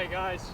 Hey guys.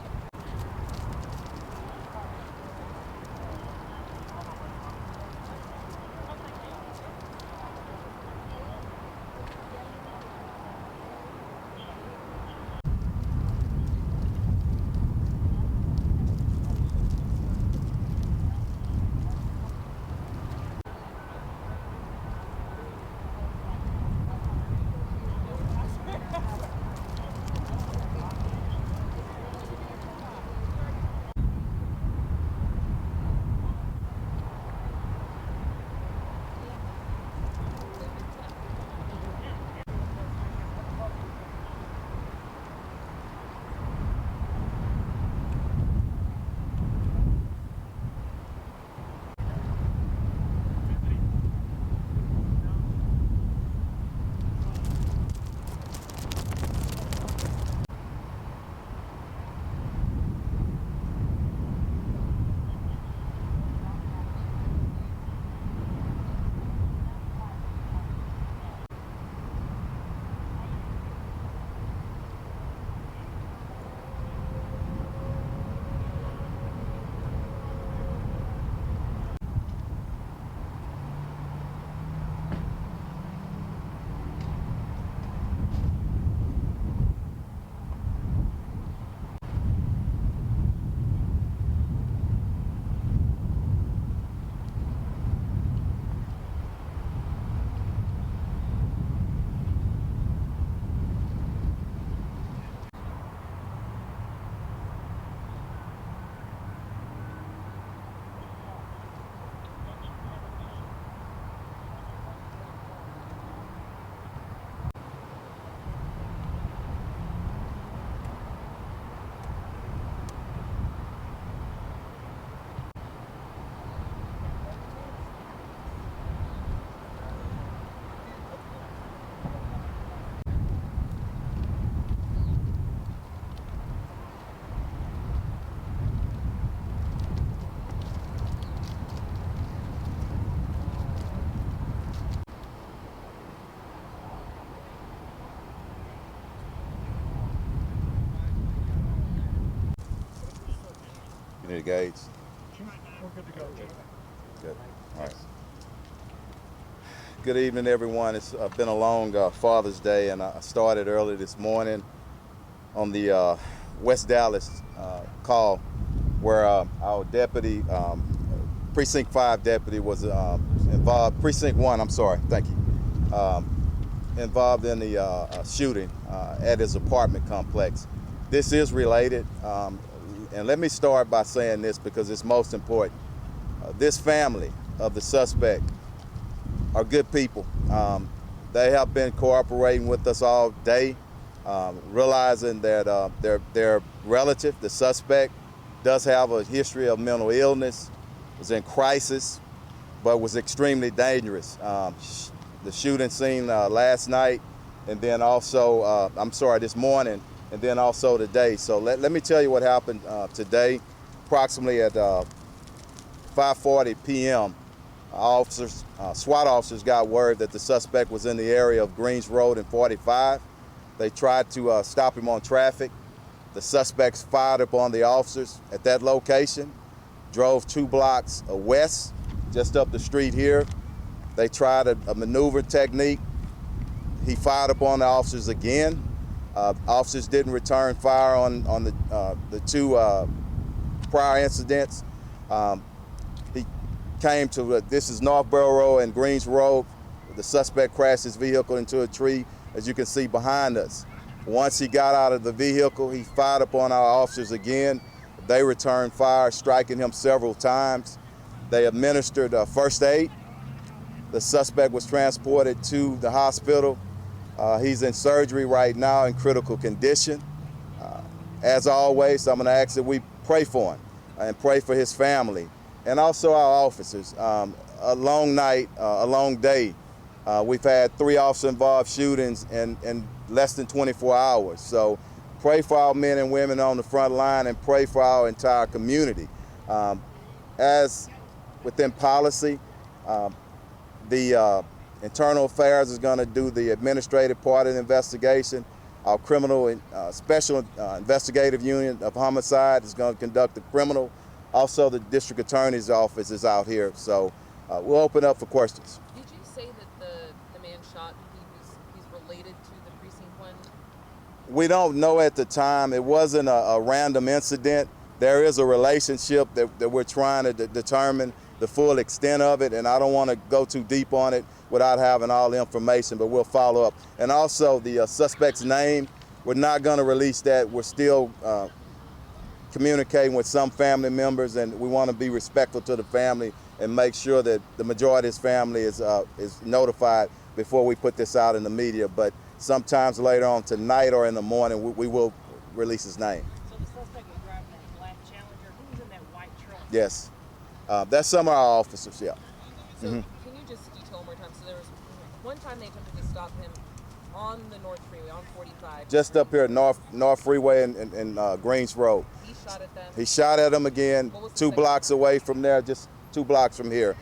You need a gauge? We're good to go. Good. All right. Good evening, everyone. It's been a long Father's Day, and I started early this morning on the West Dallas call where our deputy, Precinct 5 deputy was involved, Precinct 1, I'm sorry, thank you, involved in the shooting at his apartment complex. This is related, and let me start by saying this because it's most important. This family of the suspect are good people. They have been cooperating with us all day, realizing that their relative, the suspect, does have a history of mental illness, was in crisis, but was extremely dangerous. The shooting scene last night, and then also, this morning, and then also today. So let me tell you what happened today. Approximately at 5:40 p.m., officers, SWAT officers got word that the suspect was in the area of Greens Road and 45. They tried to stop him on traffic. The suspects fired upon the officers at that location, drove 2 blocks west, just up the street here. They tried a maneuver technique. He fired upon the officers again. Officers didn't return fire on the 2 prior incidents. He came to, this is Northborough Road and Greens Road. The suspect crashed his vehicle into a tree, as you can see behind us. Once he got out of the vehicle, he fired upon our officers again. They returned fire, striking him several times. They administered first aid. The suspect was transported to the hospital. He's in surgery right now in critical condition. As always, I'm going to ask that we pray for him and pray for his family and also our officers. A long night, a long day. We've had 3 officer-involved shootings in less than 24 hours. So pray for our men and women on the front line and pray for our entire community. As within policy, the Internal Affairs is going to do the administrative part of the investigation. Our criminal and special investigative unit of homicide is going to conduct the criminal. Also, the district attorney's office is out here, so we'll open up for questions. Did you say that the man shot, he's related to the precinct one? We don't know at the time. It wasn't a random incident. There is a relationship that we're trying to determine the full extent of it, and I don't want to go too deep on it without having all the information, but we'll follow up. And also the suspect's name, we're not going to release that. We're still communicating with some family members, and we want to be respectful to the family and make sure that the majority of his family is notified before we put this out in the media. But sometimes later on tonight or in the morning, we will release his name. So the suspect was driving a black Challenger. Who was in that white truck? Yes. That's some of our officers, yeah. So can you just detail one more time? So there was one time they attempted to stop him on the North Freeway, on 45. Just up here, North Freeway and Greens Road. He shot at them. He shot at him again, 2 blocks away from there, just 2 blocks from here.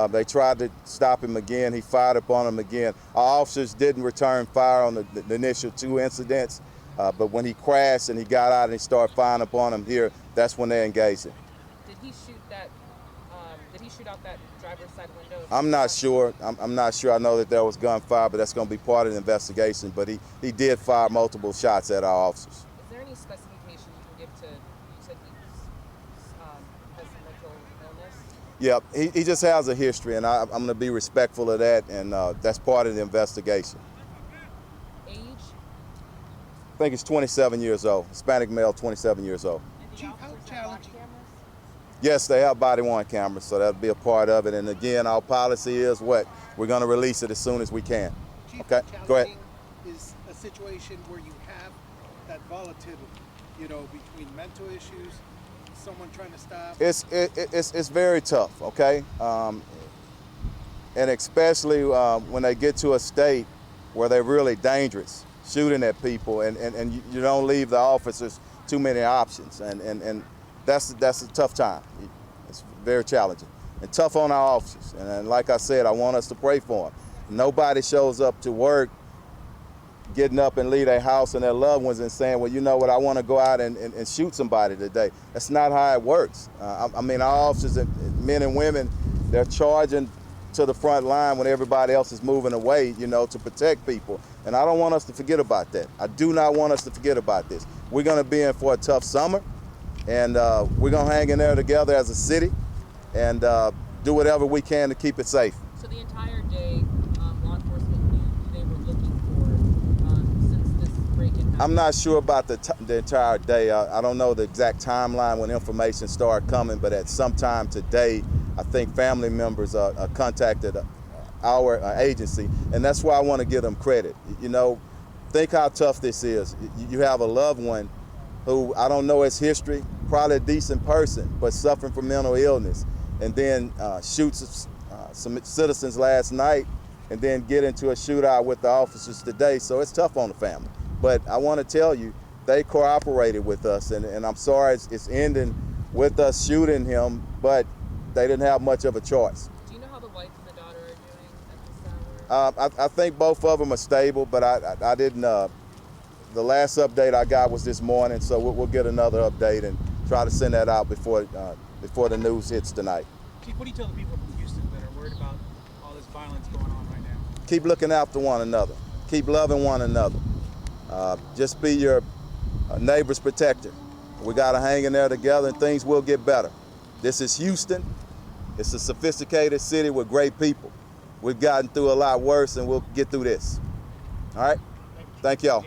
They tried to stop him again. He fired upon him again. Our officers didn't return fire on the initial 2 incidents, but when he crashed and he got out and he started firing upon him here, that's when they engaged him. Did he shoot that? Did he shoot out that driver's side window? I'm not sure. I'm not sure. I know that there was gunfire, but that's going to be part of the investigation. But he did fire multiple shots at our officers. Is there any specification you can give to? You said he has mental illness. Yep, he just has a history, and I'm going to be respectful of that, and that's part of the investigation. Age? I think he's 27 years old. Hispanic male, 27 years old. Chief, how challenging? Yes, they have body-worn cameras, so that'll be a part of it. And again, our policy is what? We're going to release it as soon as we can. Chief, Okay, go ahead. Is a situation where you have that volatility, you know, between mental issues, someone trying to stop. It's very tough, okay? And especially when they get to a state where they're really dangerous, shooting at people, and you don't leave the officers too many options, and that's a tough time. It's very challenging and tough on our officers. And like I said, I want us to pray for them. Nobody shows up to work getting up and leave their house and their loved ones and saying, well, you know what, I want to go out and shoot somebody today. That's not how it works. I mean, our officers, men and women, they're charging to the front line when everybody else is moving away, you know, to protect people. And I don't want us to forget about that. I do not want us to forget about this. We're going to be in for a tough summer, and we're going to hang in there together as a city and do whatever we can to keep it safe. So the entire day, law enforcement knew who they were looking for since this break-in happened? I'm not sure about the entire day. I don't know the exact timeline when information started coming, but at some time today, I think family members contacted our agency, and that's why I want to give them credit. You know, think how tough this is. You have a loved one who, I don't know his history, probably a decent person, but suffering from mental illness, and then shoots some citizens last night, and then get into a shootout with the officers today. So it's tough on the family. But I want to tell you, they cooperated with us, and I'm sorry it's ending with us shooting him, but they didn't have much of a choice. Do you know how the wife and the daughter are doing at this hour? I think both of them are stable, but I didn't. The last update I got was this morning, so we'll get another update and try to send that out before the news hits tonight. Chief, what do you tell the people from Houston that are worried about all this violence going on right now? Keep looking after one another. Keep loving one another. Just be your neighbor's protector. We got to hang in there together, and things will get better. This is Houston. It's a sophisticated city with great people. We've gotten through a lot worse, and we'll get through this. All right? Thank y'all.